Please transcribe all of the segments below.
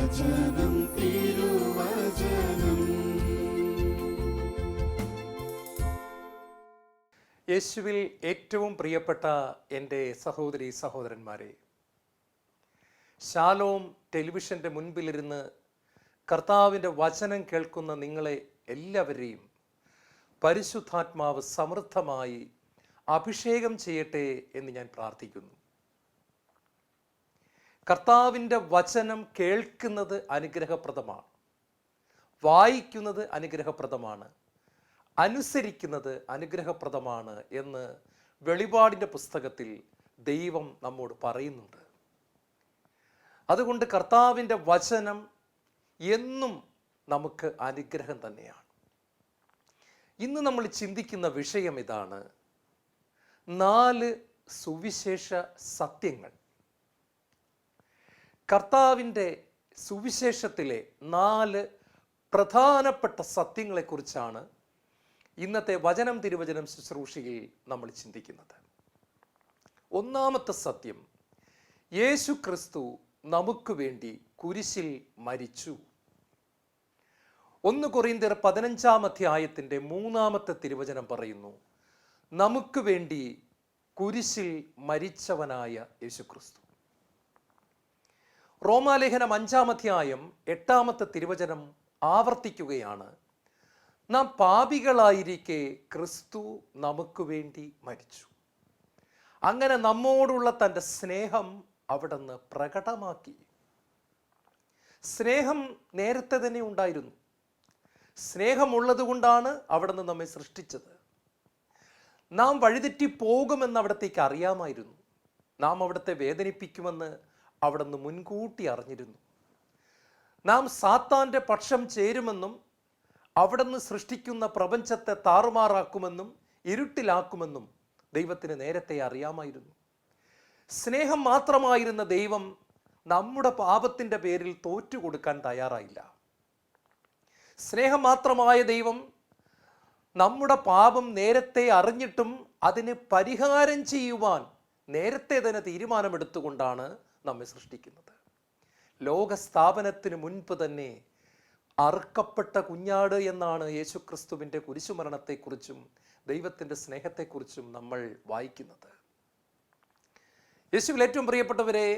തിരുവചനം തിരുവചനം. യേശുവിൽ ഏറ്റവും പ്രിയപ്പെട്ട എൻ്റെ സഹോദരി സഹോദരന്മാരെ, ശാലോം ടെലിവിഷൻ്റെ മുൻപിലിരുന്ന് കർത്താവിൻ്റെ വചനം കേൾക്കുന്ന നിങ്ങളെ എല്ലാവരെയും പരിശുദ്ധാത്മാവ് സമൃദ്ധമായി അഭിഷേകം ചെയ്യട്ടെ എന്ന് ഞാൻ പ്രാർത്ഥിക്കുന്നു. കർത്താവിൻ്റെ വചനം കേൾക്കുന്നത് അനുഗ്രഹപ്രദമാണ്, വായിക്കുന്നത് അനുഗ്രഹപ്രദമാണ്, അനുസരിക്കുന്നത് അനുഗ്രഹപ്രദമാണ് എന്ന് വെളിപാടിൻ്റെ പുസ്തകത്തിൽ ദൈവം നമ്മോട് പറയുന്നുണ്ട്. അതുകൊണ്ട് കർത്താവിൻ്റെ വചനം എന്നും നമുക്ക് അനുഗ്രഹം തന്നെയാണ്. ഇന്ന് നമ്മൾ ചിന്തിക്കുന്ന വിഷയം ഇതാണ്: 4 സുവിശേഷ സത്യങ്ങൾ. കർത്താവിൻ്റെ സുവിശേഷത്തിലെ 4 പ്രധാനപ്പെട്ട സത്യങ്ങളെക്കുറിച്ചാണ് ഇന്നത്തെ വചനം തിരുവചനം ശുശ്രൂഷയിൽ നമ്മൾ ചിന്തിക്കുന്നത്. ഒന്നാമത്തെ സത്യം, യേശു ക്രിസ്തു നമുക്ക് വേണ്ടി കുരിശിൽ മരിച്ചു. 1 കൊറിന്ത്യർ 15-ാം അധ്യായത്തിൻ്റെ 3-ാമത്തെ തിരുവചനം പറയുന്നു, നമുക്ക് വേണ്ടി കുരിശിൽ മരിച്ചവനായ യേശു ക്രിസ്തു. റോമാലേഖനം 5-ാം അധ്യായം 8-ാമത്തെ തിരുവചനം ആവർത്തിക്കുകയാണ്, നാം പാപികളായിരിക്കെ ക്രിസ്തു നമുക്ക് വേണ്ടി മരിച്ചു. അങ്ങനെ നമ്മോടുള്ള തൻ്റെ സ്നേഹം അവിടുന്ന് പ്രകടമാക്കി. സ്നേഹം നേരത്തെ തന്നെ ഉണ്ടായിരുന്നു. സ്നേഹമുള്ളത് കൊണ്ടാണ് അവിടുന്ന് നമ്മെ സൃഷ്ടിച്ചത്. നാം വഴിതെറ്റി പോകുമെന്ന് അവിടത്തേക്ക് അറിയാമായിരുന്നു. നാം അവിടുത്തെ വേദനിപ്പിക്കുമെന്ന് അവിടുന്ന് മുൻകൂട്ടി അറിഞ്ഞിരുന്നു. നാം സാത്താൻ്റെ പക്ഷം ചേരുമെന്നും അവിടുന്ന് സൃഷ്ടിക്കുന്ന പ്രപഞ്ചത്തെ താറുമാറാക്കുമെന്നും ഇരുട്ടിലാക്കുമെന്നും ദൈവത്തിന് നേരത്തെ അറിയാമായിരുന്നു. സ്നേഹം മാത്രമായിരുന്ന ദൈവം നമ്മുടെ പാപത്തിൻ്റെ പേരിൽ തോറ്റുകൊടുക്കാൻ തയ്യാറായില്ല. സ്നേഹം മാത്രമായ ദൈവം നമ്മുടെ പാപം നേരത്തെ അറിഞ്ഞിട്ടും അതിന് പരിഹാരം ചെയ്യുവാൻ നേരത്തെ തന്നെ തീരുമാനമെടുത്തുകൊണ്ടാണ് നമ്മെ സൃഷ്ടിക്കുന്നത്. ലോകസ്ഥാപനത്തിന് മുൻപ് തന്നെ അറുക്കപ്പെട്ട കുഞ്ഞാട് എന്നാണ് യേശുക്രിസ്തുവിൻ്റെ കുരിശുമരണത്തെക്കുറിച്ചും ദൈവത്തിൻ്റെ സ്നേഹത്തെക്കുറിച്ചും നമ്മൾ വായിക്കുന്നത്. യേശുവിൽ ഏറ്റവും പ്രിയപ്പെട്ടവരെ,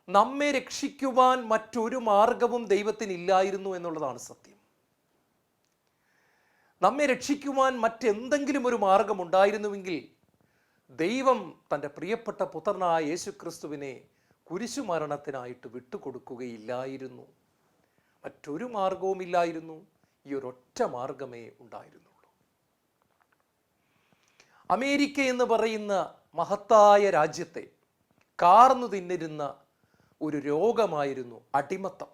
നമ്മെ രക്ഷിക്കുവാൻ മറ്റൊരു മാർഗവും ദൈവത്തിനില്ലായിരുന്നു എന്നുള്ളതാണ് സത്യം. നമ്മെ രക്ഷിക്കുവാൻ മറ്റെന്തെങ്കിലും ഒരു മാർഗം ഉണ്ടായിരുന്നുവെങ്കിൽ ദൈവം തൻ്റെ പ്രിയപ്പെട്ട പുത്രനായ യേശുക്രിസ്തുവിനെ കുരിശുമരണത്തിനായിട്ട് വിട്ടുകൊടുക്കുകയില്ലായിരുന്നു. മറ്റൊരു മാർഗവുമില്ലായിരുന്നു. ഈ ഒരൊറ്റ മാർഗമേ ഉണ്ടായിരുന്നുള്ളൂ. അമേരിക്ക എന്ന് പറയുന്ന മഹത്തായ രാജ്യത്തെ കാർന്നു തിന്നിരുന്ന ഒരു രോഗമായിരുന്നു അടിമത്തം.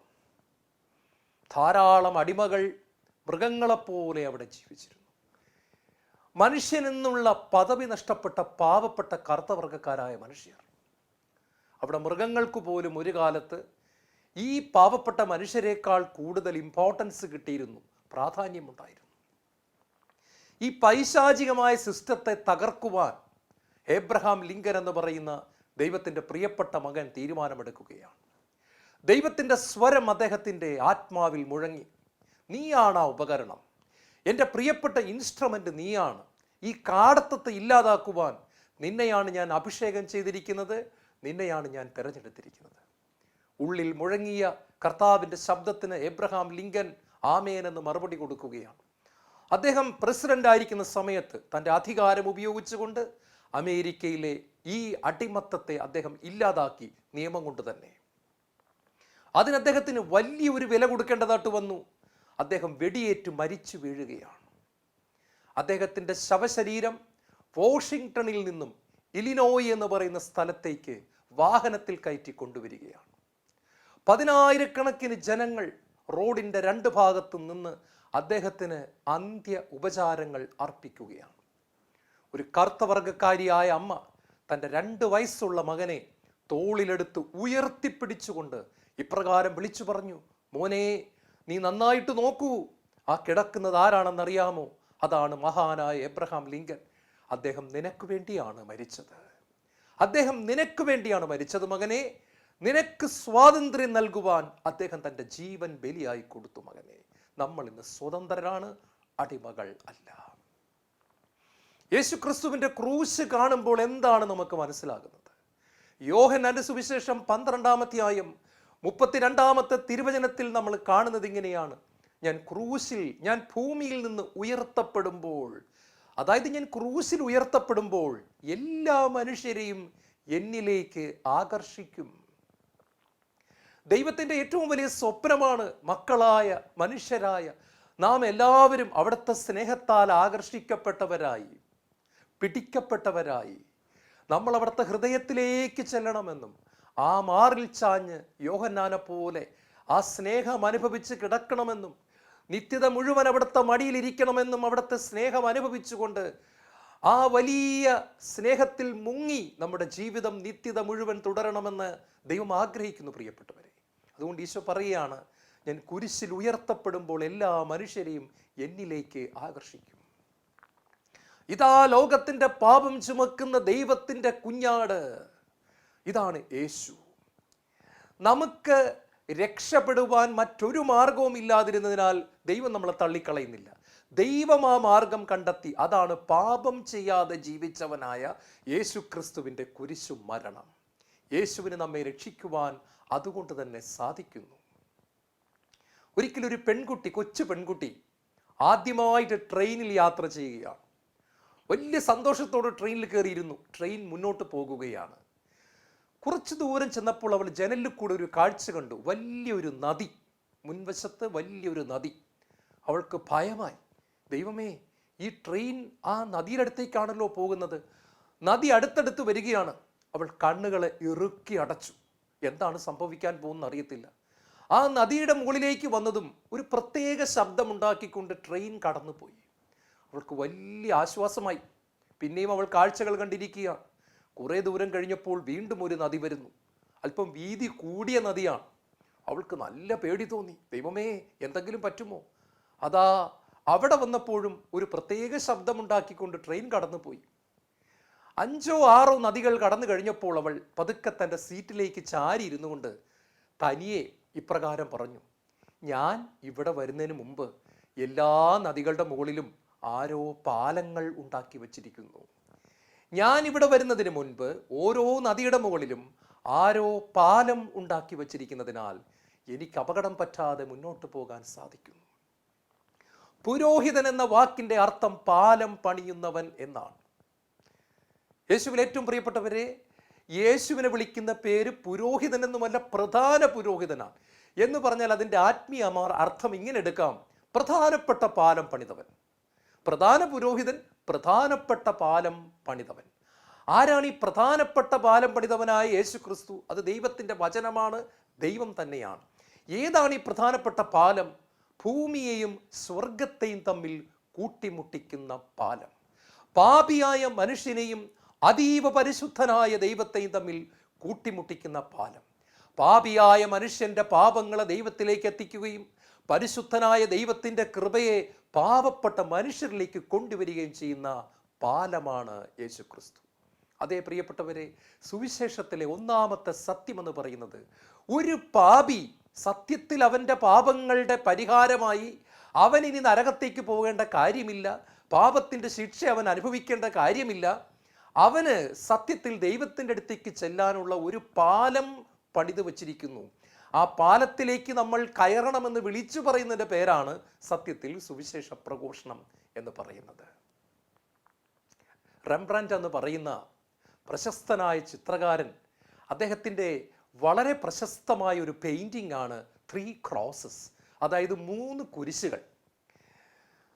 ധാരാളം അടിമകൾ മൃഗങ്ങളെപ്പോലെ അവിടെ ജീവിച്ചിരുന്നു. മനുഷ്യനെന്നുള്ള പദവി നഷ്ടപ്പെട്ട പാവപ്പെട്ട കറുത്തവർഗക്കാരായ മനുഷ്യർ. അവിടെ മൃഗങ്ങൾക്ക് പോലും ഒരു കാലത്ത് ഈ പാവപ്പെട്ട മനുഷ്യരെക്കാൾ കൂടുതൽ ഇമ്പോർട്ടൻസ് കിട്ടിയിരുന്നു, പ്രാധാന്യമുണ്ടായിരുന്നു. ഈ പൈശാചികമായ സിസ്റ്റത്തെ തകർക്കുവാൻ ഏബ്രഹാം ലിങ്കൻ എന്ന് പറയുന്ന ദൈവത്തിൻ്റെ പ്രിയപ്പെട്ട മകൻ തീരുമാനമെടുക്കുകയാണ്. ദൈവത്തിൻ്റെ സ്വരം അദ്ദേഹത്തിൻ്റെ ആത്മാവിൽ മുഴങ്ങി, നീയാണ് ആ ഉപകരണം, എൻ്റെ പ്രിയപ്പെട്ട ഇൻസ്ട്രുമെൻ്റ് നീയാണ്. ഈ കാടത്തത്തെ ഇല്ലാതാക്കുവാൻ നിന്നെയാണ് ഞാൻ അഭിഷേകം ചെയ്തിരിക്കുന്നത്, നിന്നെയാണ് ഞാൻ തിരഞ്ഞെടുത്തിരിക്കുന്നത്. ഉള്ളിൽ മുഴങ്ങിയ കർത്താവിൻ്റെ ശബ്ദത്തിന് ഏബ്രഹാം ലിങ്കൻ ആമേൻ എന്ന് മറുപടി കൊടുക്കുകയാണ്. അദ്ദേഹം പ്രസിഡന്റ് ആയിരിക്കുന്ന സമയത്ത് തൻ്റെ അധികാരം ഉപയോഗിച്ചുകൊണ്ട് അമേരിക്കയിലെ ഈ അടിമത്തത്തെ അദ്ദേഹം ഇല്ലാതാക്കി, നിയമം കൊണ്ട് തന്നെ. അതിന് അദ്ദേഹത്തിന് വലിയൊരു വില കൊടുക്കേണ്ടതായിട്ട് വന്നു. അദ്ദേഹം വെടിയേറ്റ് മരിച്ചു വീഴുകയാണ്. അദ്ദേഹത്തിൻ്റെ ശവശരീരം വാഷിങ്ടണിൽ നിന്നും ഇലിനോയ് എന്ന് പറയുന്ന സ്ഥലത്തേക്ക് വാഹനത്തിൽ കയറ്റി കൊണ്ടുവരികയാണ്. 10,000-കണക്കിന് ജനങ്ങൾ റോഡിൻ്റെ 2 ഭാഗത്തു നിന്ന് അദ്ദേഹത്തിന് അന്ത്യ ഉപചാരങ്ങൾ അർപ്പിക്കുകയാണ്. ഒരു കറുത്തവർഗക്കാരിയായ അമ്മ തൻ്റെ 2 വയസ്സുള്ള മകനെ തോളിലെടുത്ത് ഉയർത്തിപ്പിടിച്ചുകൊണ്ട് ഇപ്രകാരം വിളിച്ചു പറഞ്ഞു, മോനെ, നീ നന്നായിട്ട് നോക്കൂ, ആ കിടക്കുന്നത് ആരാണെന്നറിയാമോ? അതാണ് മഹാനായ എബ്രഹാം ലിങ്കൻ. അദ്ദേഹം നിനക്ക് വേണ്ടിയാണ് മരിച്ചത്. അദ്ദേഹം നിനക്ക് വേണ്ടിയാണ് മരിച്ചത് മകനെ. നിനക്ക് സ്വാതന്ത്ര്യം നൽകുവാൻ അദ്ദേഹം തൻ്റെ ജീവൻ ബലിയായി കൊടുത്തു. മകനെ, നമ്മൾ ഇന്ന് സ്വതന്ത്രരാണ്, അടിമകൾ അല്ല. യേശു ക്രിസ്തുവിൻ്റെ ക്രൂശ് കാണുമ്പോൾ എന്താണ് നമുക്ക് മനസ്സിലാകുന്നത്? യോഹന്നാന്റെ സുവിശേഷം 12-ാം അധ്യായം 32-ാമത്തെ തിരുവചനത്തിൽ നമ്മൾ കാണുന്നത് ഇങ്ങനെയാണ്: ഞാൻ ഭൂമിയിൽ നിന്ന് ഉയർത്തപ്പെടുമ്പോൾ, അതായത് ഞാൻ ക്രൂശിൽ ഉയർത്തപ്പെടുമ്പോൾ എല്ലാ മനുഷ്യരെയും എന്നിലേക്ക് ആകർഷിക്കും. ദൈവത്തിൻ്റെ ഏറ്റവും വലിയ സ്വപ്നമാണ് മക്കളായ മനുഷ്യരായ നാം എല്ലാവരും അവിടുത്തെ സ്നേഹത്താൽ ആകർഷിക്കപ്പെട്ടവരായി, പിടിക്കപ്പെട്ടവരായി നമ്മൾ അവിടുത്തെ ഹൃദയത്തിലേക്ക് ചെല്ലണമെന്നും ആ മാറിൽ ചാഞ്ഞ് യോഹന്നാനെ പോലെ ആ സ്നേഹം അനുഭവിച്ച് കിടക്കണമെന്നും നിത്യത മുഴുവൻ അവിടുത്തെ മടിയിലിരിക്കണമെന്നും അവിടുത്തെ സ്നേഹം അനുഭവിച്ചുകൊണ്ട് ആ വലിയ സ്നേഹത്തിൽ മുങ്ങി നമ്മുടെ ജീവിതം നിത്യത മുഴുവൻ തുടരണമെന്ന് ദൈവം ആഗ്രഹിക്കുന്നു. പ്രിയപ്പെട്ടവരെ, അതുകൊണ്ട് ഈശോ പറയുകയാണ്, ഞാൻ കുരിശിൽ ഉയർത്തപ്പെടുമ്പോൾ എല്ലാ മനുഷ്യരെയും എന്നിലേക്ക് ആകർഷിക്കും. ഇതാ ലോകത്തിൻ്റെ പാപം ചുമക്കുന്ന ദൈവത്തിൻ്റെ കുഞ്ഞാട്, ഇതാണ് യേശു. നമുക്ക് രക്ഷപ്പെടുവാൻ മറ്റൊരു മാർഗവും ഇല്ലാതിരുന്നതിനാൽ ദൈവം നമ്മളെ തള്ളിക്കളയുന്നില്ല. ദൈവം ആ മാർഗം കണ്ടെത്തി. അതാണ് പാപം ചെയ്യാതെ ജീവിച്ചവനായ യേശു ക്രിസ്തുവിൻ്റെ കുരിശു മരണം. യേശുവിന് നമ്മെ രക്ഷിക്കുവാൻ അതുകൊണ്ട് തന്നെ സാധിക്കുന്നു. ഒരിക്കലൊരു പെൺകുട്ടി, കൊച്ചു പെൺകുട്ടി ആദ്യമായിട്ട് ട്രെയിനിൽ യാത്ര ചെയ്യുകയാണ്. വലിയ സന്തോഷത്തോടെ ട്രെയിനിൽ കയറിയിരുന്നു. ട്രെയിൻ മുന്നോട്ട് പോകുകയാണ്. കുറച്ച് ദൂരം ചെന്നപ്പോൾ അവൾ ജനലിൽ കൂടെ ഒരു കാഴ്ച കണ്ടു. വലിയൊരു നദി, മുൻവശത്ത് വലിയൊരു നദി. അവൾക്ക് ഭയമായി. ദൈവമേ, ഈ ട്രെയിൻ ആ നദിയുടെ അടുത്തേക്കാണല്ലോ പോകുന്നത്. നദി അടുത്തടുത്ത് വരികയാണ്. അവൾ കണ്ണുകളെ ഇറുക്കി അടച്ചു. എന്താണ് സംഭവിക്കാൻ പോകുന്നത് അറിയത്തില്ല. ആ നദിയുടെ മുകളിലേക്ക് വന്നതും ഒരു പ്രത്യേക ശബ്ദമുണ്ടാക്കിക്കൊണ്ട് ട്രെയിൻ കടന്നുപോയി. അവൾക്ക് വലിയ ആശ്വാസമായി. പിന്നെയും അവൾ കാഴ്ചകൾ കണ്ടിരിക്കുകയാണ്. കുറേ ദൂരം കഴിഞ്ഞപ്പോൾ വീണ്ടും ഒരു നദി വരുന്നു. അല്പം വീതി കൂടിയ നദിയാണ്. അവൾക്ക് നല്ല പേടി തോന്നി. ദൈവമേ, എന്തെങ്കിലും പറ്റുമോ? അതാ അവിടെ വന്നപ്പോഴും ഒരു പ്രത്യേക ശബ്ദമുണ്ടാക്കിക്കൊണ്ട് ട്രെയിൻ കടന്നുപോയി. 5 or 6 നദികൾ കടന്നു കഴിഞ്ഞപ്പോൾ അവൾ പതുക്കെ തൻ്റെ സീറ്റിലേക്ക് ചാരി ഇരുന്നു കൊണ്ട് തനിയെ ഇപ്രകാരം പറഞ്ഞു: ഞാൻ ഇവിടെ വരുന്നതിന് മുമ്പ് എല്ലാ നദികളുടെ മുകളിലും ആരോ പാലങ്ങൾ ഉണ്ടാക്കി വച്ചിരിക്കുന്നു. ഞാൻ ഇവിടെ വരുന്നതിന് മുൻപ് ഓരോ നദിയുടെ മുകളിലും ആരോ പാലം ഉണ്ടാക്കി വച്ചിരിക്കുന്നതിനാൽ എനിക്ക് അപകടം പറ്റാതെ മുന്നോട്ട് പോകാൻ സാധിക്കുന്നു. പുരോഹിതൻ എന്ന വാക്കിൻ്റെ അർത്ഥം പാലം പണിയുന്നവൻ എന്നാണ്. യേശുവിൽ ഏറ്റവും പ്രിയപ്പെട്ടവരെ, യേശുവിനെ വിളിക്കുന്ന പേര് പുരോഹിതൻ എന്നുമല്ല, പ്രധാന പുരോഹിതനാണ്. എന്ന് പറഞ്ഞാൽ അതിൻ്റെ ആത്മീയ അർത്ഥം ഇങ്ങനെ എടുക്കാം: പ്രധാനപ്പെട്ട പാലം പണിതവൻ. പ്രധാന പുരോഹിതൻ, പ്രധാനപ്പെട്ട പാലം പണിതവൻ. ആരാണ് ഈ പ്രധാനപ്പെട്ട പാലം പണിതവനായ യേശു ക്രിസ്തു? അത് ദൈവത്തിൻ്റെ വചനമാണ്, ദൈവം തന്നെയാണ്. ഏതാണ് ഈ പ്രധാനപ്പെട്ട പാലം? ഭൂമിയെയും സ്വർഗത്തെയും തമ്മിൽ കൂട്ടിമുട്ടിക്കുന്ന പാലം. പാപിയായ മനുഷ്യനെയും അതീവ പരിശുദ്ധനായ ദൈവത്തെയും തമ്മിൽ കൂട്ടിമുട്ടിക്കുന്ന പാലം. പാപിയായ മനുഷ്യൻ്റെ പാപങ്ങളെ ദൈവത്തിലേക്ക് എത്തിക്കുകയും പരിശുദ്ധനായ ദൈവത്തിൻ്റെ കൃപയെ പാവപ്പെട്ട മനുഷ്യരിലേക്ക് കൊണ്ടുവരികയും ചെയ്യുന്ന പാലമാണ് യേശു ക്രിസ്തു. അതേ പ്രിയപ്പെട്ടവരെ, സുവിശേഷത്തിലെ ഒന്നാമത്തെ സത്യമെന്ന് പറയുന്നത്, ഒരു പാപി സത്യത്തിൽ അവൻ്റെ പാപങ്ങളുടെ പരിഹാരമായി അവൻ ഇനി നരകത്തേക്ക് പോകേണ്ട കാര്യമില്ല, പാപത്തിൻ്റെ ശിക്ഷ അവൻ അനുഭവിക്കേണ്ട കാര്യമില്ല. അവന് സത്യത്തിൽ ദൈവത്തിൻ്റെ അടുത്തേക്ക് ചെല്ലാനുള്ള ഒരു പാലം പണിത് വച്ചിരിക്കുന്നു. ആ പാലത്തിലേക്ക് നമ്മൾ കയറണമെന്ന് വിളിച്ചു പറയുന്നതിൻ്റെ പേരാണ് സത്യത്തിൽ സുവിശേഷ പ്രഘോഷണം എന്ന് പറയുന്നത്. റെംബ്രാൻഡ് എന്ന് പറയുന്ന പ്രശസ്തനായ ചിത്രകാരൻ, അദ്ദേഹത്തിൻ്റെ വളരെ പ്രശസ്തമായ ഒരു പെയിൻറ്റിംഗ് ആണ് 3 crosses, അതായത് 3 കുരിശുകൾ.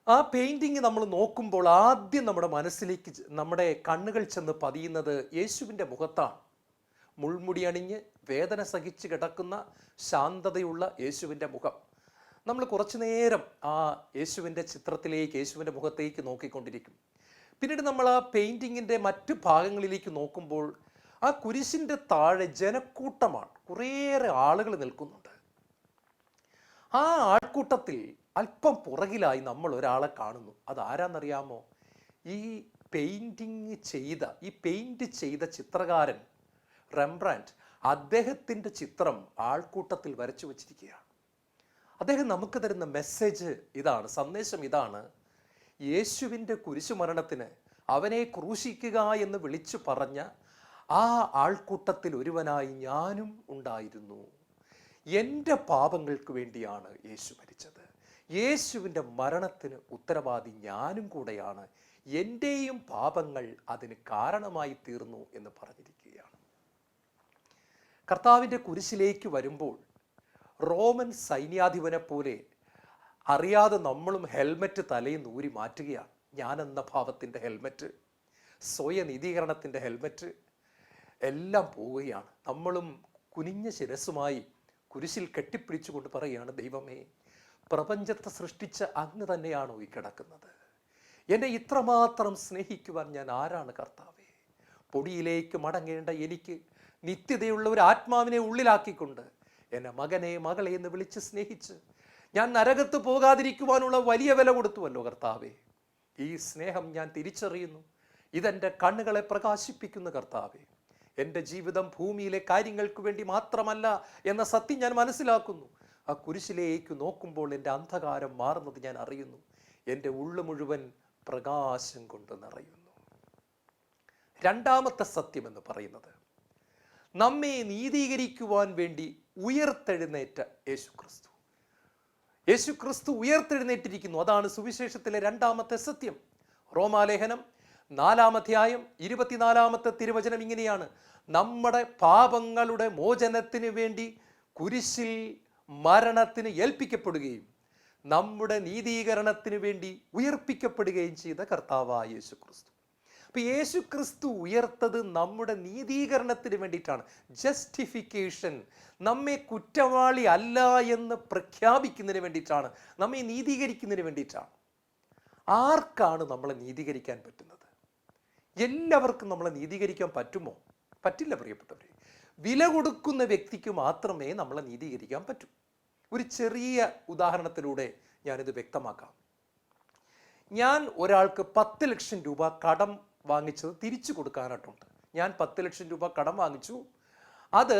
ആ പെയിൻറ്റിങ് നമ്മൾ നോക്കുമ്പോൾ ആദ്യം നമ്മുടെ മനസ്സിലേക്ക്, നമ്മുടെ കണ്ണുകൾ ചെന്ന് പതിയുന്നത് യേശുവിൻ്റെ മുഖത്താണ്. മുൾമുടി അണിഞ്ഞ് വേദന സഹിച്ച് കിടക്കുന്ന ശാന്തതയുള്ള യേശുവിൻ്റെ മുഖം. നമ്മൾ കുറച്ചു നേരം ആ യേശുവിൻ്റെ ചിത്രത്തിലേക്ക്, യേശുവിൻ്റെ മുഖത്തേക്ക് നോക്കിക്കൊണ്ടിരിക്കും. പിന്നീട് നമ്മൾ ആ പെയിൻറ്റിങ്ങിൻ്റെ മറ്റു ഭാഗങ്ങളിലേക്ക് നോക്കുമ്പോൾ ആ കുരിശിൻ്റെ താഴെ ജനക്കൂട്ടമാണ്, കുറേയേറെ ആളുകൾ നിൽക്കുന്നുണ്ട്. ആ ആൾക്കൂട്ടത്തിൽ അല്പം പുറകിലായി നമ്മൾ ഒരാളെ കാണുന്നു. അതാരാന്നറിയാമോ? ഈ പെയിൻറ് ചെയ്ത ചിത്രകാരൻ റെംബ്രാൻഡ്. അദ്ദേഹത്തിൻ്റെ ചിത്രം ആൾക്കൂട്ടത്തിൽ വരച്ചു വച്ചിരിക്കുകയാണ്. അദ്ദേഹം നമുക്ക് തരുന്ന മെസ്സേജ് ഇതാണ്, സന്ദേശം ഇതാണ്: യേശുവിൻ്റെ കുരിശുമരണത്തിന് അവനെ ക്രൂശിക്കുക എന്ന് വിളിച്ചു പറഞ്ഞ ആ ആൾക്കൂട്ടത്തിൽ ഒരുവനായി ഞാനും ഉണ്ടായിരുന്നു. എൻ്റെ പാപങ്ങൾക്ക് വേണ്ടിയാണ് യേശു മരിച്ചത്. യേശുവിൻ്റെ മരണത്തിന് ഉത്തരവാദി ഞാനും കൂടെയാണ്. എൻ്റെയും പാപങ്ങൾ അതിന് കാരണമായി തീർന്നു എന്ന് പറഞ്ഞിരിക്കുകയാണ്. കർത്താവിൻ്റെ കുരിശിലേക്ക് വരുമ്പോൾ റോമൻ സൈന്യാധിപനെ പോലെ അറിയാതെ നമ്മളും ഹെൽമറ്റ് തലയിൽ നൂരി മാറ്റുകയാണ്. ഞാനെന്ന ഭാവത്തിൻ്റെ ഹെൽമറ്റ്, സ്വയനീതീകരണത്തിൻ്റെ ഹെൽമറ്റ് എല്ലാം പോവുകയാണ്. നമ്മളും കുനിഞ്ഞ ശിരസുമായി കുരിശിൽ കെട്ടിപ്പിടിച്ചുകൊണ്ട് പറയുകയാണ്: ദൈവമേ, പ്രപഞ്ചത്തെ സൃഷ്ടിച്ച അങ്ങ് തന്നെയാണോ ഈ കിടക്കുന്നത്? എന്നെ ഇത്രമാത്രം സ്നേഹിക്കുവാൻ ഞാൻ ആരാണ് കർത്താവേ? പൊടിയിലേക്ക് മടങ്ങേണ്ട എനിക്ക് നിത്യതയുള്ള ഒരു ആത്മാവിനെ ഉള്ളിലാക്കിക്കൊണ്ട് എന്നെ മകനെ, മകളെ എന്ന് വിളിച്ച് സ്നേഹിച്ച് ഞാൻ നരകത്ത് പോകാതിരിക്കുവാനുള്ള വലിയ വില കൊടുത്തുവല്ലോ കർത്താവേ. ഈ സ്നേഹം ഞാൻ തിരിച്ചറിയുന്നു. ഇതെൻ്റെ കണ്ണുകളെ പ്രകാശിപ്പിക്കുന്ന കർത്താവേ. എൻ്റെ ജീവിതം ഭൂമിയിലെ കാര്യങ്ങൾക്ക് വേണ്ടി മാത്രമല്ല എന്ന സത്യം ഞാൻ മനസ്സിലാക്കുന്നു. ആ കുരിശിലേക്ക് നോക്കുമ്പോൾ എൻ്റെ അന്ധകാരം മാറുന്നത് ഞാൻ അറിയുന്നു. എൻ്റെ ഉള്ളു മുഴുവൻ പ്രകാശം കൊണ്ട് നിറയുന്നു. രണ്ടാമത്തെ സത്യം എന്ന് പറയുന്നത്, നമ്മെ നീതീകരിക്കുവാൻ വേണ്ടി ഉയർത്തെഴുന്നേറ്റ യേശുക്രിസ്തു. യേശുക്രിസ്തു ഉയർത്തെഴുന്നേറ്റിരിക്കുന്നു. അതാണ് സുവിശേഷത്തിലെ രണ്ടാമത്തെ സത്യം. റോമാലേഖനം 4-ാം അധ്യായം 24-ാമത്തെ തിരുവചനം ഇങ്ങനെയാണ്: നമ്മുടെ പാപങ്ങളുടെ മോചനത്തിന് വേണ്ടി കുരിശിൽ മരണത്തിന് ഏൽപ്പിക്കപ്പെടുകയും നമ്മുടെ നീതീകരണത്തിന് വേണ്ടി ഉയർപ്പിക്കപ്പെടുകയും ചെയ്ത കർത്താവായ യേശുക്രിസ്തു. അപ്പൊ യേശുക്രിസ്തു ഉയർത്തത് നമ്മുടെ നീതീകരണത്തിന് വേണ്ടിയിട്ടാണ്. ജസ്റ്റിഫിക്കേഷൻ, നമ്മെ കുറ്റവാളി അല്ല എന്ന് പ്രഖ്യാപിക്കുന്നതിന് വേണ്ടിയിട്ടാണ്, നമ്മെ നീതീകരിക്കുന്നതിന് വേണ്ടിയിട്ടാണ്. ആർക്കാണ് നമ്മളെ നീതീകരിക്കാൻ പറ്റുന്നത്? എല്ലാവർക്കും നമ്മളെ നീതീകരിക്കാൻ പറ്റുമോ? പറ്റില്ല പ്രിയപ്പെട്ടവരെ. വില കൊടുക്കുന്ന വ്യക്തിക്ക് മാത്രമേ നമ്മളെ നീതീകരിക്കാൻ പറ്റൂ. ഒരു ചെറിയ ഉദാഹരണത്തിലൂടെ ഞാനിത് വ്യക്തമാക്കാം. ഞാൻ ഒരാൾക്ക് 10 ലക്ഷം രൂപ കടം വാങ്ങിച്ചത് തിരിച്ചു കൊടുക്കാനായിട്ടുണ്ട്. ഞാൻ 10 ലക്ഷം രൂപ കടം വാങ്ങിച്ചു. അത്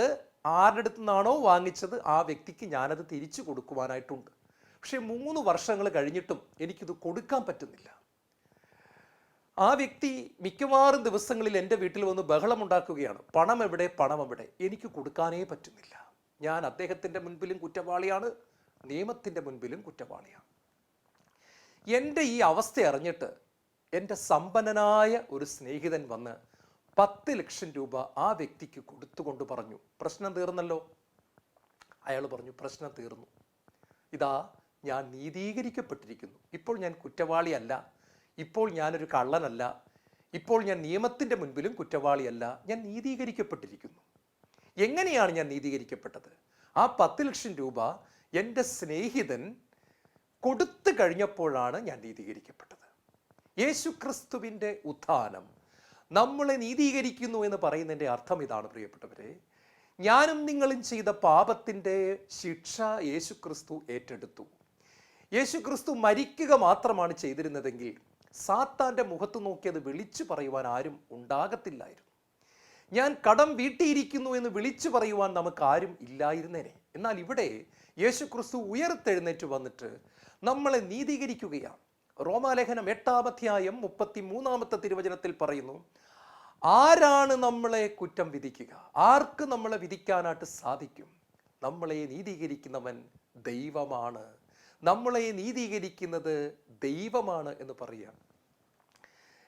ആരുടെ അടുത്ത് നിന്നാണോ വാങ്ങിച്ചത് ആ വ്യക്തിക്ക് ഞാനത് തിരിച്ചു കൊടുക്കുവാനായിട്ടുണ്ട്. പക്ഷെ 3 വർഷങ്ങൾ കഴിഞ്ഞിട്ടും എനിക്കിത് കൊടുക്കാൻ പറ്റുന്നില്ല. ആ വ്യക്തി മിക്കവാറും ദിവസങ്ങളിൽ എൻ്റെ വീട്ടിൽ വന്ന് ബഹളമുണ്ടാക്കുകയാണ്. പണം എവിടെ, പണം എവിടെ? എനിക്ക് കൊടുക്കാനേ പറ്റുന്നില്ല. ഞാൻ അദ്ദേഹത്തിൻ്റെ മുൻപിലും കുറ്റവാളിയാണ്, നിയമത്തിൻ്റെ മുൻപിലും കുറ്റവാളിയാണ്. എൻ്റെ ഈ അവസ്ഥ അറിഞ്ഞിട്ട് എൻ്റെ സമ്പന്നനായ ഒരു സ്നേഹിതൻ വന്ന് 10 ലക്ഷം രൂപ ആ വ്യക്തിക്ക് കൊടുത്തുകൊണ്ട് പറഞ്ഞു: പ്രശ്നം തീർന്നല്ലോ. അയാൾ പറഞ്ഞു: പ്രശ്നം തീർന്നു. ഇതാ, ഞാൻ നീതീകരിക്കപ്പെട്ടിരിക്കുന്നു. ഇപ്പോൾ ഞാൻ കുറ്റവാളിയല്ല, ഇപ്പോൾ ഞാനൊരു കള്ളനല്ല, ഇപ്പോൾ ഞാൻ നിയമത്തിൻ്റെ മുൻപിലും കുറ്റവാളിയല്ല, ഞാൻ നീതീകരിക്കപ്പെട്ടിരിക്കുന്നു. എങ്ങനെയാണ് ഞാൻ നീതീകരിക്കപ്പെട്ടത്? ആ 10 ലക്ഷം രൂപ എൻ്റെ സ്നേഹിതൻ കൊടുത്തു കഴിഞ്ഞപ്പോഴാണ് ഞാൻ നീതീകരിക്കപ്പെട്ടത്. യേശുക്രിസ്തുവിൻ്റെ ഉത്ഥാനം നമ്മളെ നീതീകരിക്കുന്നു എന്ന് പറയുന്നതിൻ്റെ അർത്ഥം ഇതാണ് പ്രിയപ്പെട്ടവരെ. ഞാനും നിങ്ങളും ചെയ്ത പാപത്തിൻ്റെ ശിക്ഷ യേശുക്രിസ്തു ഏറ്റെടുത്തു. യേശുക്രിസ്തു മരിക്കുക മാത്രമാണ് ചെയ്തിരുന്നതെങ്കിൽ സാത്താൻ്റെ മുഖത്ത് നോക്കി അത് വിളിച്ചു പറയുവാൻ ആരും ഉണ്ടാകത്തില്ലായിരുന്നു. ഞാൻ കടം വീട്ടിയിരിക്കുന്നു എന്ന് വിളിച്ചു പറയുവാൻ നമുക്ക് ആരും ഇല്ലായിരുന്നേനെ. എന്നാൽ ഇവിടെ യേശുക്രിസ്തു ഉയർത്തെഴുന്നേറ്റ് വന്നിട്ട് നമ്മളെ നീതീകരിക്കുകയാണ്. റോമാലേഖനം 8-ാം അധ്യായം 33-ാമത്തെ തിരുവചനത്തിൽ പറയുന്നു: ആരാണ് നമ്മളെ കുറ്റം വിധിക്കുക? ആർക്ക് നമ്മളെ വിധിക്കാനായിട്ട് സാധിക്കും? നമ്മളെ നീതീകരിക്കുന്നവൻ ദൈവമാണ്. നമ്മളെ നീതീകരിക്കുന്നത് ദൈവമാണ് എന്ന് പറയുകയാണ്.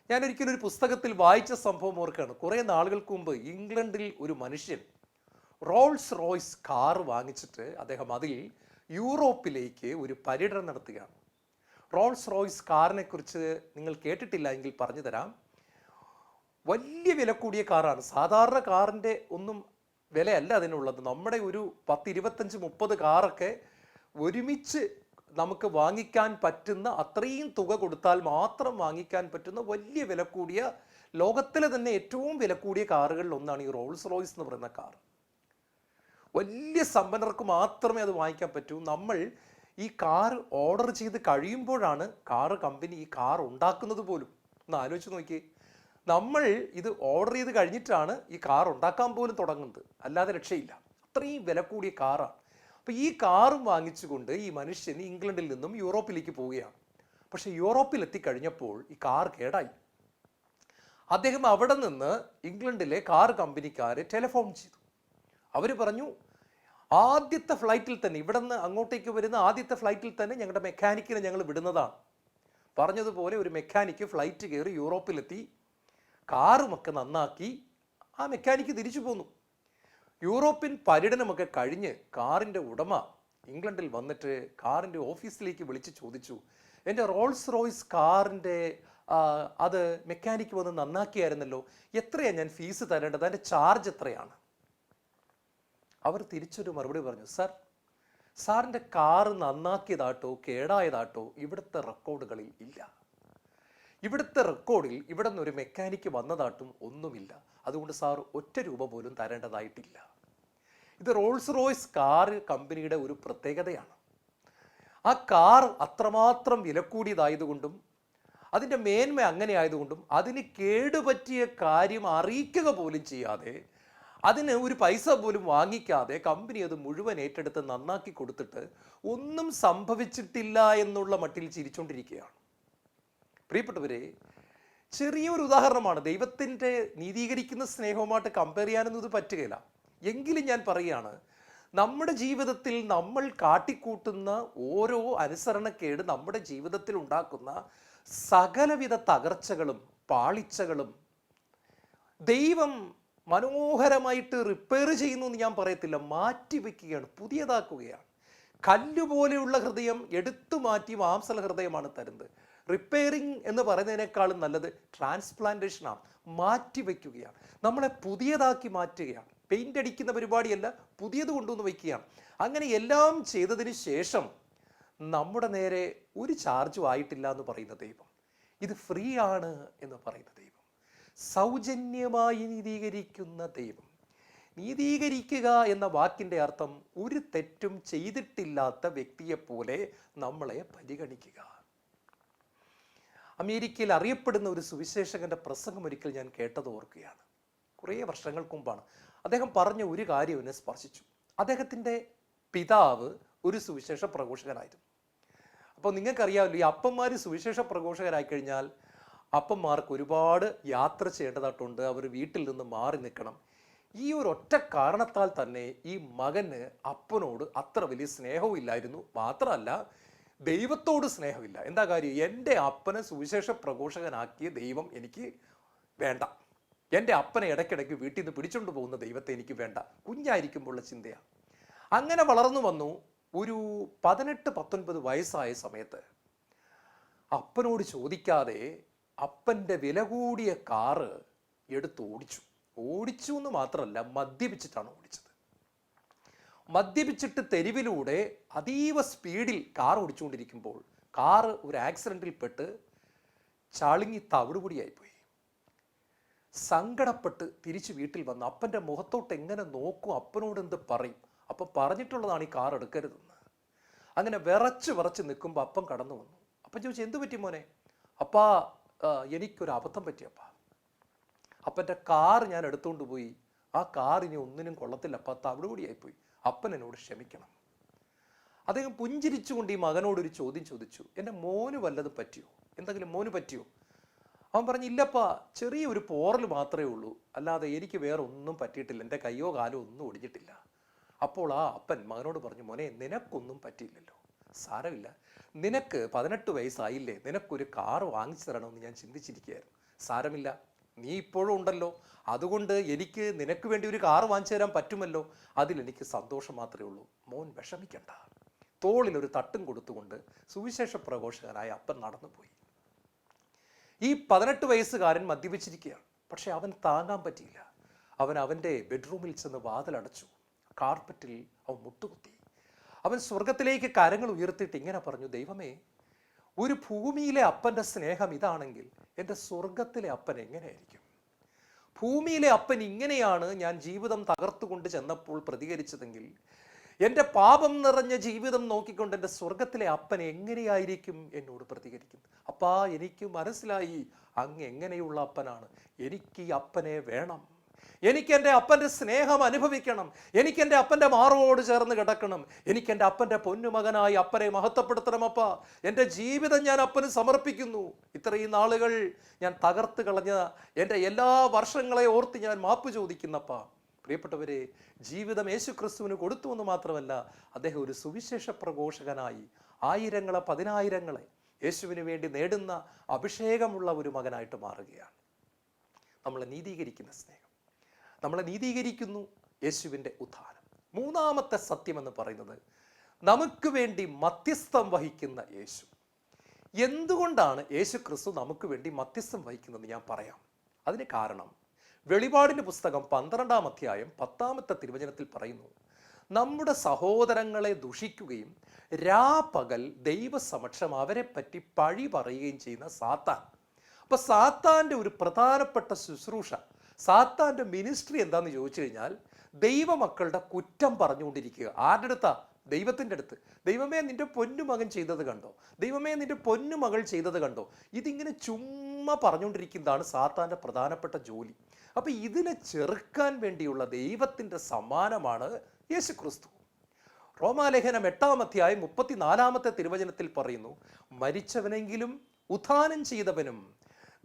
ഞാനൊരിക്കലും ഒരു പുസ്തകത്തിൽ വായിച്ച സംഭവം ഓർക്കുകയാണ്. കുറേ നാളുകൾക്ക് മുമ്പ് ഇംഗ്ലണ്ടിൽ ഒരു മനുഷ്യൻ റോൾസ് റോയ്സ് കാർ വാങ്ങിച്ചിട്ട് അദ്ദേഹം അതിൽ യൂറോപ്പിലേക്ക് ഒരു പര്യടനം നടത്തുകയാണ്. റോൾസ് റോയ്സ് കാറിനെ കുറിച്ച് നിങ്ങൾ കേട്ടിട്ടില്ല എങ്കിൽ പറഞ്ഞു തരാം. വലിയ വില കൂടിയ കാറാണ്. സാധാരണ കാറിൻ്റെ ഒന്നും വിലയല്ല അതിനുള്ളത്. നമ്മുടെ ഒരു 10, 25, 30 കാറൊക്കെ ഒരുമിച്ച് നമുക്ക് വാങ്ങിക്കാൻ പറ്റുന്ന അത്രയും തുക കൊടുത്താൽ മാത്രം വാങ്ങിക്കാൻ പറ്റുന്ന വലിയ വില കൂടിയ, ലോകത്തിലെ തന്നെ ഏറ്റവും വില കൂടിയ കാറുകളിൽ ഒന്നാണ് ഈ റോൾസ് റോയ്സ് എന്ന് പറയുന്ന കാർ. വലിയ സമ്പന്നർക്ക് മാത്രമേ അത് വാങ്ങിക്കാൻ പറ്റൂ. നമ്മൾ ഈ കാർ ഓർഡർ ചെയ്ത് കഴിയുമ്പോഴാണ് കാർ കമ്പനി ഈ കാർ ഉണ്ടാക്കുന്നത് പോലും. ഒന്ന് ആലോചിച്ച് നോക്കിയേ. നമ്മൾ ഇത് ഓർഡർ ചെയ്ത് കഴിഞ്ഞിട്ടാണ് ഈ കാർ ഉണ്ടാക്കാൻ പോലും തുടങ്ങുന്നത്, അല്ലാതെ രക്ഷയില്ല. അത്രയും വില കൂടിയ കാറാണ്. അപ്പോൾ ഈ കാറും വാങ്ങിച്ചുകൊണ്ട് ഈ മനുഷ്യൻ ഇംഗ്ലണ്ടിൽ നിന്നും യൂറോപ്പിലേക്ക് പോവുകയാണ്. പക്ഷേ യൂറോപ്പിൽ എത്തിക്കഴിഞ്ഞപ്പോൾ ഈ കാർ കേടായി. അദ്ദേഹം അവിടെ നിന്ന് ഇംഗ്ലണ്ടിലെ കാർ കമ്പനിക്കാരെ ടെലിഫോൺ ചെയ്തു. അവർ പറഞ്ഞു, ആദ്യത്തെ ഫ്ലൈറ്റിൽ തന്നെ, ഇവിടെ നിന്ന് അങ്ങോട്ടേക്ക് വരുന്ന ആദ്യത്തെ ഫ്ലൈറ്റിൽ തന്നെ ഞങ്ങളുടെ മെക്കാനിക്കിനെ ഞങ്ങൾ വിടുന്നതാണ്. പറഞ്ഞതുപോലെ ഒരു മെക്കാനിക്ക് ഫ്ലൈറ്റ് കയറി യൂറോപ്പിലെത്തി, കാറുമൊക്കെ നന്നാക്കി ആ മെക്കാനിക്ക് തിരിച്ചു പോന്നു. യൂറോപ്യൻ പര്യടനമൊക്കെ കഴിഞ്ഞ് കാറിൻ്റെ ഉടമ ഇംഗ്ലണ്ടിൽ വന്നിട്ട് കാറിൻ്റെ ഓഫീസിലേക്ക് വിളിച്ച് ചോദിച്ചു, എൻ്റെ റോൾസ് റോയ്സ് കാറിൻ്റെ അത് മെക്കാനിക്ക് വന്ന് നന്നാക്കിയായിരുന്നല്ലോ, എത്രയാണ് ഞാൻ ഫീസ് തരേണ്ടത്, അതിൻ്റെ ചാർജ് എത്രയാണ്? അവർ തിരിച്ചൊരു മറുപടി പറഞ്ഞു, സാറിൻ്റെ കാറ് നന്നാക്കിയതാട്ടോ കേടായതാട്ടോ ഇവിടുത്തെ റെക്കോർഡുകളിൽ ഇല്ല. ഇവിടുത്തെ റെക്കോർഡിൽ ഇവിടെ നിന്നൊരു മെക്കാനിക്ക് വന്നതായിട്ടും ഒന്നുമില്ല. അതുകൊണ്ട് സാർ ഒറ്റ രൂപ പോലും തരേണ്ടതായിട്ടില്ല. ഇത് റോൾസ് റോയ്സ് കാർ കമ്പനിയുടെ ഒരു പ്രത്യേകതയാണ്. ആ കാർ അത്രമാത്രം വില കൂടിയതായതുകൊണ്ടും അതിൻ്റെ മേന്മ അങ്ങനെ ആയതുകൊണ്ടും അതിന് കേടുപറ്റിയ കാര്യം അറിയിക്കുക പോലും ചെയ്യാതെ, അതിന് ഒരു പൈസ പോലും വാങ്ങിക്കാതെ കമ്പനി അത് മുഴുവൻ ഏറ്റെടുത്ത് നന്നാക്കി കൊടുത്തിട്ട് ഒന്നും സംഭവിച്ചിട്ടില്ല എന്നുള്ള മട്ടിൽ ചിരിച്ചുകൊണ്ടിരിക്കുകയാണ്. പ്രിയപ്പെട്ടവരെ, ചെറിയൊരു ഉദാഹരണമാണ്. ദൈവത്തിൻ്റെ നീതീകരിക്കുന്ന സ്നേഹവുമായിട്ട് കമ്പയർ ചെയ്യാനൊന്നും ഇത് പറ്റുകയില്ല. എങ്കിലും ഞാൻ പറയുകയാണ്, നമ്മുടെ ജീവിതത്തിൽ നമ്മൾ കാട്ടിക്കൂട്ടുന്ന ഓരോ അനുസരണക്കേട് നമ്മുടെ ജീവിതത്തിൽ ഉണ്ടാക്കുന്ന സകലവിധ തകർച്ചകളും പാളിച്ചകളും ദൈവം മനോഹരമായിട്ട് റിപ്പയർ ചെയ്യുന്നു എന്ന് ഞാൻ പറയത്തില്ല, മാറ്റിവെക്കുകയാണ്, പുതിയതാക്കുകയാണ്. കല്ലുപോലെയുള്ള ഹൃദയം എടുത്തു മാറ്റി മാംസല ഹൃദയമാണ് തരുന്നത്. റിപ്പയറിങ് എന്ന് പറയുന്നതിനേക്കാളും നല്ലത് ട്രാൻസ്പ്ലാന്റേഷനാണ്, മാറ്റിവെക്കുകയാണ്, നമ്മളെ പുതിയതാക്കി മാറ്റുകയാണ്. പെയിൻ്റ് അടിക്കുന്ന പരിപാടിയല്ല, പുതിയത് കൊണ്ടുവന്ന് വയ്ക്കുകയാണ്. അങ്ങനെ എല്ലാം ചെയ്തതിന് ശേഷം നമ്മുടെ നേരെ ഒരു ചാർജും ആയിട്ടില്ല എന്ന് പറയുന്ന ദൈവം, ഇത് ഫ്രീ ആണ് എന്ന് പറയുന്ന ദൈവം, സൗജന്യമായി നീതീകരിക്കുന്ന ദൈവം. നീതീകരിക്കുക എന്ന വാക്കിൻ്റെ അർത്ഥം ഒരു തെറ്റും ചെയ്തിട്ടില്ലാത്ത വ്യക്തിയെപ്പോലെ നമ്മളെ പരിഗണിക്കുക. അമേരിക്കയിൽ അറിയപ്പെടുന്ന ഒരു സുവിശേഷകന്റെ പ്രസംഗം ഒരിക്കൽ ഞാൻ കേട്ടത് ഓർക്കുകയാണ്. കുറേ വർഷങ്ങൾക്ക് മുമ്പാണ്. അദ്ദേഹം പറഞ്ഞ ഒരു കാര്യം എന്നെ സ്പർശിച്ചു. അദ്ദേഹത്തിൻ്റെ പിതാവ് ഒരു സുവിശേഷ പ്രഘോഷകനായിരുന്നു. അപ്പോൾ നിങ്ങൾക്കറിയാമല്ലോ, ഈ അപ്പന്മാർ സുവിശേഷ പ്രഘോഷകരായി കഴിഞ്ഞാൽ അപ്പന്മാർക്ക് ഒരുപാട് യാത്ര ചെയ്യേണ്ടതായിട്ടുണ്ട്, അവർ വീട്ടിൽ നിന്ന് മാറി നിൽക്കണം. ഈ ഒരു ഒറ്റ കാരണത്താൽ തന്നെ ഈ മകന് അപ്പനോട് അത്ര വലിയ സ്നേഹവും ഇല്ലായിരുന്നു. മാത്രമല്ല, ദൈവത്തോട് സ്നേഹമില്ല. എന്താ കാര്യം? എൻ്റെ അപ്പനെ സുവിശേഷ പ്രഘോഷകനാക്കിയ ദൈവം എനിക്ക് വേണ്ട, എൻ്റെ അപ്പനെ ഇടയ്ക്കിടയ്ക്ക് വീട്ടിൽ നിന്ന് പിടിച്ചുകൊണ്ട് പോകുന്ന ദൈവത്തെ എനിക്ക് വേണ്ട, കുഞ്ഞായിരിക്കുമ്പോഴുള്ള ചിന്തയാണ്. അങ്ങനെ വളർന്നു വന്നു. ഒരു 18-19 വയസ്സായ സമയത്ത് അപ്പനോട് ചോദിക്കാതെ അപ്പൻ്റെ വില കൂടിയ കാറ് എടുത്ത് ഓടിച്ചു എന്ന് മാത്രമല്ല, മദ്യപിച്ചിട്ടാണ് ഓടിച്ചത്. മദ്യപിച്ചിട്ട് തെരുവിലൂടെ അതീവ സ്പീഡിൽ കാർ ഓടിച്ചുകൊണ്ടിരിക്കുമ്പോൾ കാറ് ഒരു ആക്സിഡൻറ്റിൽ പെട്ട് ചളുങ്ങി തവിടുപൊടിയായിപ്പോയി. സങ്കടപ്പെട്ട് തിരിച്ച് വീട്ടിൽ വന്ന് അപ്പൻ്റെ മുഖത്തോട്ട് എങ്ങനെ നോക്കും, അപ്പനോട് എന്ത് പറയും? അപ്പം പറഞ്ഞിട്ടുള്ളതാണ് ഈ കാർ എടുക്കരുതെന്ന്. അങ്ങനെ വിറച്ച് നിൽക്കുമ്പോൾ അപ്പൻ കടന്നു വന്നു. അപ്പൻ ചോദിച്ചു, എന്ത് പറ്റി മോനെ? അപ്പാ, എനിക്കൊരു അബദ്ധം പറ്റിയപ്പാ. അപ്പൻ്റെ കാർ ഞാൻ എടുത്തുകൊണ്ട് പോയി, ആ കാർ ഇനി ഒന്നിനും കൊള്ളത്തില്ലപ്പാ, തവിടുപൊടിയായിപ്പോയി, അപ്പൻ എന്നോട് ക്ഷമിക്കണം. അദ്ദേഹം പുഞ്ചിരിച്ചുകൊണ്ട് ഈ മകനോടൊരു ചോദ്യം ചോദിച്ചു, എൻ്റെ മോന് വല്ലതും പറ്റിയോ? എന്തെങ്കിലും മോന് പറ്റിയോ? അവൻ പറഞ്ഞു, ഇല്ലപ്പാ, ചെറിയൊരു പോറൽ മാത്രമേ ഉള്ളൂ, അല്ലാതെ എനിക്ക് വേറെ ഒന്നും പറ്റിയിട്ടില്ല, എൻ്റെ കയ്യോ കാലോ ഒന്നും ഒടിഞ്ഞിട്ടില്ല. അപ്പോൾ ആ അപ്പൻ മകനോട് പറഞ്ഞു, മോനെ, നിനക്കൊന്നും പറ്റിയില്ലല്ലോ, സാരമില്ല, നിനക്ക് 18 വയസ്സായില്ലേ, നിനക്കൊരു കാർ വാങ്ങിച്ചു തരണമെന്ന് ഞാൻ ചിന്തിച്ചിരിക്കുകയായിരുന്നു. സാരമില്ല, നീ ഇപ്പോഴും ഉണ്ടല്ലോ, അതുകൊണ്ട് എനിക്ക് നിനക്ക് വേണ്ടി ഒരു കാർ വാങ്ങിച്ചു തരാൻ പറ്റുമല്ലോ, അതിലെനിക്ക് സന്തോഷം മാത്രമേ ഉള്ളൂ, മോൻ വിഷമിക്കണ്ട. തോളിലൊരു തട്ടും കൊടുത്തുകൊണ്ട് സുവിശേഷ പ്രഘോഷകനായ അപ്പൻ നടന്നുപോയി. ഈ 18 വയസ്സുകാരൻ മദ്യപിച്ചിരിക്കുകയാണ്. പക്ഷെ അവൻ താങ്ങാൻ പറ്റിയില്ല. അവൻ്റെ ബെഡ്റൂമിൽ ചെന്ന് വാതിലടച്ചു. കാർപ്പറ്റിൽ അവൻ മുട്ടുകുത്തി. അവൻ സ്വർഗത്തിലേക്ക് കരങ്ങൾ ഉയർത്തിയിട്ട് ഇങ്ങനെ പറഞ്ഞു, ദൈവമേ, ഒരു ഭൂമിയിലെ അപ്പൻ്റെ സ്നേഹം ഇതാണെങ്കിൽ എൻ്റെ സ്വർഗത്തിലെ അപ്പൻ എങ്ങനെയായിരിക്കും? ഭൂമിയിലെ അപ്പൻ ഇങ്ങനെയാണ് ഞാൻ ജീവിതം തകർത്തുകൊണ്ട് ചെന്നപ്പോൾ പ്രതികരിച്ചതെങ്കിൽ എൻ്റെ പാപം നിറഞ്ഞ ജീവിതം നോക്കിക്കൊണ്ട് എൻ്റെ സ്വർഗത്തിലെ അപ്പൻ എങ്ങനെയായിരിക്കും എന്നോട് പ്രതികരിക്കുന്നത്? അപ്പാ, എനിക്ക് മനസ്സിലായി അങ്ങ് എങ്ങനെയുള്ള അപ്പനാണ്? എനിക്ക് ഈ അപ്പനെ വേണം. എനിക്ക് എൻ്റെ അപ്പൻ്റെ സ്നേഹം അനുഭവിക്കണം. എനിക്ക് എൻ്റെ അപ്പൻ്റെ മാറോട് ചേർന്ന് കിടക്കണം. എനിക്ക് എൻ്റെ അപ്പൻ്റെ പൊന്നുമകനായി അപ്പനെ മഹത്വപ്പെടുത്തണമപ്പ. എൻ്റെ ജീവിതം ഞാൻ അപ്പന് സമർപ്പിക്കുന്നു. ഇത്രയും നാളുകൾ ഞാൻ തകർത്ത് കളഞ്ഞ എൻ്റെ എല്ലാ വർഷങ്ങളെ ഓർത്ത് ഞാൻ മാപ്പ് ചോദിക്കുന്നപ്പ. പ്രിയപ്പെട്ടവരെ, ജീവിതം യേശു ക്രിസ്തുവിന് കൊടുത്തു എന്ന് മാത്രമല്ല, അദ്ദേഹം ഒരു സുവിശേഷ പ്രഘോഷകനായി ആയിരങ്ങളെ പതിനായിരങ്ങളെ യേശുവിന് വേണ്ടി നേടുന്ന അഭിഷേകമുള്ള ഒരു മകനായിട്ട് മാറുകയാണ്. നമ്മളെ നീതീകരിക്കുന്ന സ്നേഹം, നമ്മളെ നീതീകരിക്കുന്നു യേശുവിൻ്റെ ഉത്ഥാനം. മൂന്നാമത്തെ സത്യം എന്ന് പറയുന്നത്, നമുക്ക് വേണ്ടി മധ്യസ്ഥം വഹിക്കുന്ന യേശു. എന്തുകൊണ്ടാണ് യേശു ക്രിസ്തു നമുക്ക് വേണ്ടി മധ്യസ്ഥം വഹിക്കുന്നത് ഞാൻ പറയാം. അതിന് കാരണം വെളിപാടിൻ്റെ പുസ്തകം 12-ാം അധ്യായം 10-ാമത്തെ തിരുവചനത്തിൽ പറയുന്നു, നമ്മുടെ സഹോദരങ്ങളെ ദുഷിക്കുകയും രാപകൽ ദൈവസമക്ഷം അവരെ പറ്റി പഴി പറയുകയും ചെയ്യുന്ന സാത്താൻ. അപ്പൊ സാത്താൻ്റെ ഒരു പ്രധാനപ്പെട്ട ശുശ്രൂഷ, സാത്താൻ്റെ മിനിസ്ട്രി എന്താണെന്ന് ചോദിച്ചു കഴിഞ്ഞാൽ, ദൈവമക്കളുടെ കുറ്റം പറഞ്ഞുകൊണ്ടിരിക്കുക. ആരുടെ അടുത്താ? ദൈവത്തിൻ്റെ അടുത്ത്. ദൈവമേ നിന്റെ പൊന്നുമകൻ ചെയ്തത് കണ്ടോ, ദൈവമേ നിന്റെ പൊന്നുമകൾ ചെയ്തത് കണ്ടോ. ഇതിങ്ങനെ ചുമ്മാ പറഞ്ഞുകൊണ്ടിരിക്കുന്നതാണ് സാത്താൻ്റെ പ്രധാനപ്പെട്ട ജോലി. അപ്പൊ ഇതിനെ ചെറുക്കാൻ വേണ്ടിയുള്ള ദൈവത്തിൻ്റെ സമ്മാനമാണ് യേശു ക്രിസ്തു. റോമാലേഖനം 8-ാം അധ്യായം 34-ാമത്തെ തിരുവചനത്തിൽ പറയുന്നു, മരിച്ചവനെങ്കിലും ഉത്ഥാനം ചെയ്തവനും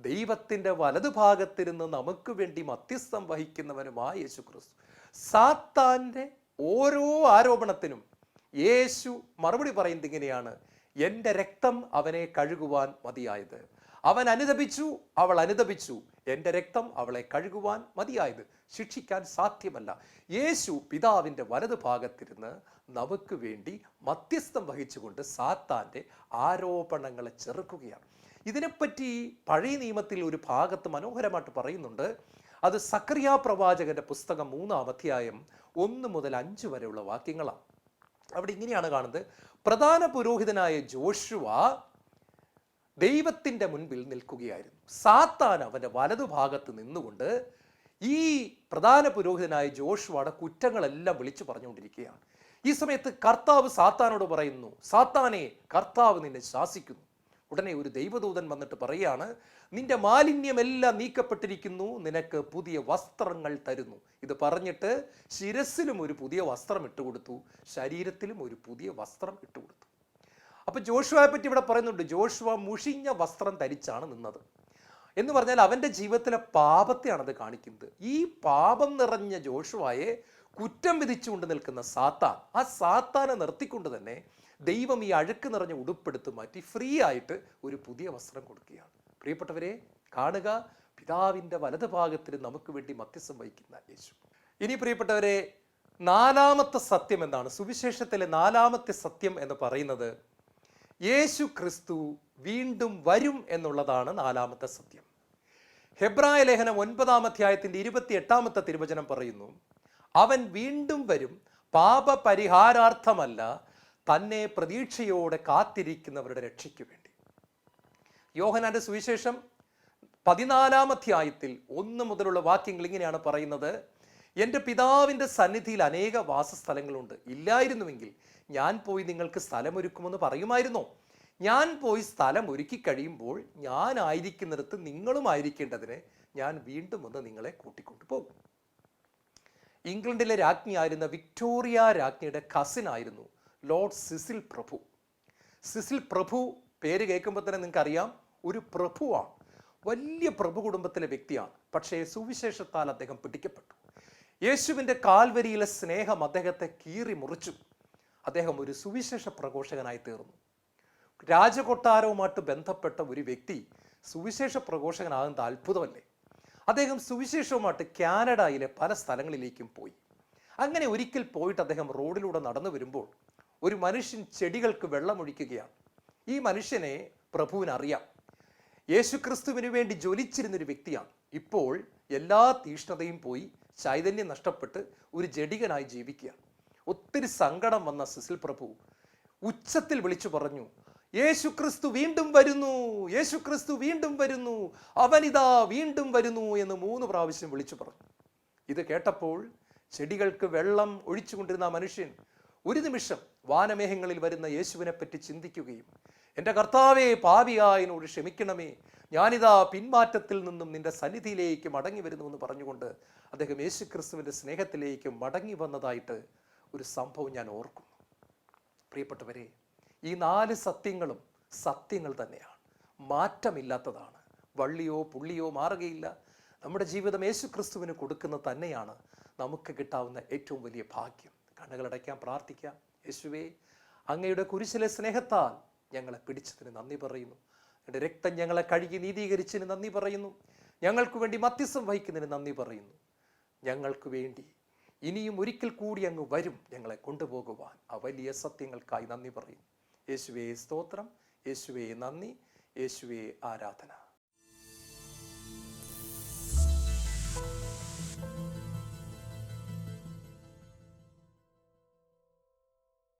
ദൈവത്തിൻ്റെ വലതുഭാഗത്തിരുന്ന് നമുക്ക് വേണ്ടി മധ്യസ്ഥം വഹിക്കുന്നവനുമായ യേശു ക്രിസ്തു. സാത്താൻ്റെ ഓരോ ആരോപണത്തിനും യേശു മറുപടി പറയുന്നത് ഇങ്ങനെയാണ്, എൻ്റെ രക്തം അവനെ കഴുകുവാൻ മതിയായത്. അവൻ അനുതപിച്ചു, അവൾ അനുതപിച്ചു, എൻ്റെ രക്തം അവളെ കഴുകുവാൻ മതിയായത്. ശിക്ഷിക്കാൻ സാധ്യമല്ല. യേശു പിതാവിൻ്റെ വലതുഭാഗത്തിരുന്ന് നമുക്ക് വേണ്ടി മധ്യസ്ഥം വഹിച്ചുകൊണ്ട് സാത്താൻ്റെ ആരോപണങ്ങളെ ചെറുക്കുകയാണ്. ഇതിനെപ്പറ്റി പഴയ നിയമത്തിൽ ഒരു ഭാഗത്ത് മനോഹരമായിട്ട് പറയുന്നുണ്ട്. അത് സക്കറിയാ പ്രവാചകന്റെ പുസ്തകം 3-ാം അധ്യായം 1 മുതൽ 5 വരെയുള്ള വാക്യങ്ങളാണ്. അവിടെ ഇങ്ങനെയാണ് കാണുന്നത്, പ്രധാന പുരോഹിതനായ ജോഷുവ ദൈവത്തിൻ്റെ മുൻപിൽ നിൽക്കുകയായിരുന്നു. സാത്താൻ അവൻ്റെ വലതുഭാഗത്ത് നിന്നുകൊണ്ട് ഈ പ്രധാന പുരോഹിതനായ ജോഷുവയുടെ കുറ്റങ്ങളെല്ലാം വിളിച്ചു പറഞ്ഞുകൊണ്ടിരിക്കുകയാണ്. ഈ സമയത്ത് കർത്താവ് സാത്താനോട് പറയുന്നു, സാത്താനെ, കർത്താവ് നിന്നെ ശാസിക്കുന്നു. ഉടനെ ഒരു ദൈവദൂതൻ വന്നിട്ട് പറയുകയാണ്, നിന്റെ മാലിന്യമെല്ലാം നീക്കപ്പെട്ടിരിക്കുന്നു, നിനക്ക് പുതിയ വസ്ത്രങ്ങൾ തരുന്നു. ഇത് പറഞ്ഞിട്ട് ശിരസിലും ഒരു പുതിയ വസ്ത്രം ഇട്ടുകൊടുത്തു, ശരീരത്തിലും ഒരു പുതിയ വസ്ത്രം ഇട്ടുകൊടുത്തു. അപ്പൊ ജോഷുവയെ പറ്റി ഇവിടെ പറയുന്നുണ്ട്, ജോഷുവ മുഷിഞ്ഞ വസ്ത്രം ധരിച്ചാണ് നിന്നത് എന്ന് പറഞ്ഞാൽ അവൻ്റെ ജീവിതത്തിലെ പാപത്തെയാണ് അത് കാണിക്കുന്നത്. ഈ പാപം നിറഞ്ഞ ജോഷുവയെ കുറ്റം വിധിച്ചുകൊണ്ട് നിൽക്കുന്ന സാത്താൻ, ആ സാത്താനെ നിർത്തിക്കൊണ്ട് തന്നെ ദൈവം ഈ അഴുക്ക് നിറഞ്ഞ ഉടുപ്പെടുത്ത് മാറ്റി ഫ്രീ ആയിട്ട് ഒരു പുതിയ വസ്ത്രം കൊടുക്കുകയാണ്. പ്രിയപ്പെട്ടവരെ, കാണുക, പിതാവിൻ്റെ വലതുഭാഗത്തിൽ നമുക്ക് വേണ്ടി മധ്യസ്ഥം വഹിക്കുന്ന യേശു. ഇനി പ്രിയപ്പെട്ടവരെ, 4-ാമത്തെ സത്യം എന്താണ്? സുവിശേഷത്തിലെ 4-ാമത്തെ സത്യം എന്ന് പറയുന്നത്, യേശു ക്രിസ്തു വീണ്ടും വരും എന്നുള്ളതാണ് 4-ാമത്തെ സത്യം. ഹെബ്രായ ലേഖനം 9-ാം അധ്യായത്തിൻ്റെ 28-ാമത്തെ തിരുവചനം പറയുന്നു, അവൻ വീണ്ടും വരും, പാപപരിഹാരാർത്ഥമല്ല, തന്നെ പ്രതീക്ഷയോടെ കാത്തിരിക്കുന്നവരുടെ രക്ഷയ്ക്ക് വേണ്ടി. യോഹന്നാന്റെ സുവിശേഷം 14-ാം അധ്യായത്തിൽ 1 മുതലുള്ള വാക്യങ്ങൾ ഇങ്ങനെയാണ് പറയുന്നത്, എൻ്റെ പിതാവിൻ്റെ സന്നിധിയിൽ അനേക വാസസ്ഥലങ്ങളുണ്ട്, ഇല്ലായിരുന്നുവെങ്കിൽ ഞാൻ പോയി നിങ്ങൾക്ക് സ്ഥലമൊരുക്കുമെന്ന് പറയുമായിരുന്നോ? ഞാൻ പോയി സ്ഥലം ഒരുക്കി കഴിയുമ്പോൾ ഞാൻ ആയിരിക്കുന്നിടത്ത് നിങ്ങളും ആയിരിക്കേണ്ടതിന് ഞാൻ വീണ്ടും വന്ന് നിങ്ങളെ കൂട്ടിക്കൊണ്ടു പോകും. ഇംഗ്ലണ്ടിലെ രാജ്ഞിയായിരുന്ന വിക്ടോറിയ രാജ്ഞിയുടെ കസിൻ ആയിരുന്നു ലോർഡ് സിസിൽ പ്രഭു. സിസിൽ പ്രഭു പേര് കേൾക്കുമ്പോൾ തന്നെ നിങ്ങൾക്കറിയാം, ഒരു പ്രഭുവാണ്, വലിയ പ്രഭു കുടുംബത്തിലെ വ്യക്തിയാണ്. പക്ഷേ സുവിശേഷത്താൽ അദ്ദേഹം പിടിക്കപ്പെട്ടു. യേശുവിൻ്റെ കാൽവരിയിലെ സ്നേഹം അദ്ദേഹത്തെ കീറി മുറിച്ചു. അദ്ദേഹം ഒരു സുവിശേഷ പ്രഘോഷകനായി തീർന്നു. രാജകൊട്ടാരവുമായിട്ട് ബന്ധപ്പെട്ട ഒരു വ്യക്തി സുവിശേഷ പ്രഘോഷകനാകുന്നത് അത്ഭുതമല്ലേ? അദ്ദേഹം സുവിശേഷവുമായിട്ട് കാനഡയിലെ പല സ്ഥലങ്ങളിലേക്കും പോയി. അങ്ങനെ ഒരിക്കൽ പോയിട്ട് അദ്ദേഹം റോഡിലൂടെ നടന്നു വരുമ്പോൾ ഒരു മനുഷ്യൻ ചെടികൾക്ക് വെള്ളമൊഴിക്കുകയാണ്. ഈ മനുഷ്യനെ പ്രഭുവിനറിയാം. യേശുക്രിസ്തുവിന് വേണ്ടി ജ്വലിച്ചിരുന്നൊരു വ്യക്തിയാണ്. ഇപ്പോൾ എല്ലാ തീഷ്ണതയും പോയി ചൈതന്യം നഷ്ടപ്പെട്ട് ഒരു ജഡികനായി ജീവിക്കുകയാണ്. ഒത്തിരി സങ്കടം വന്ന സിസിൽ പ്രഭു ഉച്ചത്തിൽ വിളിച്ചു പറഞ്ഞു, യേശുക്രിസ്തു വീണ്ടും വരുന്നു, യേശുക്രിസ്തു വീണ്ടും വരുന്നു, അവനിതാ വീണ്ടും വരുന്നു എന്ന് 3 പ്രാവശ്യം വിളിച്ചു പറഞ്ഞു. ഇത് കേട്ടപ്പോൾ ചെടികൾക്ക് വെള്ളം ഒഴിച്ചുകൊണ്ടിരുന്ന ആ മനുഷ്യൻ ഒരു നിമിഷം വാനമേഘങ്ങളിൽ വരുന്ന യേശുവിനെ പറ്റി ചിന്തിക്കുകയും എൻ്റെ കർത്താവേ, പാപിയായ എന്നോട് ക്ഷമിക്കണമേ, ഞാനിതാ പിന്മാറ്റത്തിൽ നിന്നും നിന്റെ സന്നിധിയിലേക്ക് മടങ്ങി വരുന്നുവെന്ന് പറഞ്ഞുകൊണ്ട് അദ്ദേഹം യേശുക്രിസ്തുവിൻ്റെ സ്നേഹത്തിലേക്ക് മടങ്ങി വന്നതായിട്ട് ഒരു സംഭവം ഞാൻ ഓർക്കുന്നു. പ്രിയപ്പെട്ടവരെ, ഈ 4 സത്യങ്ങളും സത്യങ്ങൾ തന്നെയാണ്, മാറ്റമില്ലാത്തതാണ്. വള്ളിയോ പുള്ളിയോ മാറുകയില്ല. നമ്മുടെ ജീവിതം യേശുക്രിസ്തുവിന് കൊടുക്കുന്നത് തന്നെയാണ് നമുക്ക് കിട്ടാവുന്ന ഏറ്റവും വലിയ ഭാഗ്യം. കണ്ണുകളടയ്ക്കാൻ പ്രാർത്ഥിക്കാം. യേശുവേ, അങ്ങയുടെ കുരിശിലെ സ്നേഹത്താൽ ഞങ്ങളെ പിടിച്ചതിന് നന്ദി പറയുന്നു. എൻ്റെ രക്തം ഞങ്ങളെ കഴുകി നീതീകരിച്ചതിന് നന്ദി പറയുന്നു. ഞങ്ങൾക്ക് വേണ്ടി മധ്യസ്ഥം വഹിക്കുന്നതിന് നന്ദി പറയുന്നു. ഞങ്ങൾക്ക് വേണ്ടി ഇനിയും ഒരിക്കൽ കൂടി അങ്ങ് വരും ഞങ്ങളെ കൊണ്ടുപോകുവാൻ. ആ വലിയ സത്യങ്ങൾക്കായി നന്ദി പറയുന്നു. യേശുവേ സ്തോത്രം, യേശുവേ നന്ദി, യേശുവേ ആരാധന.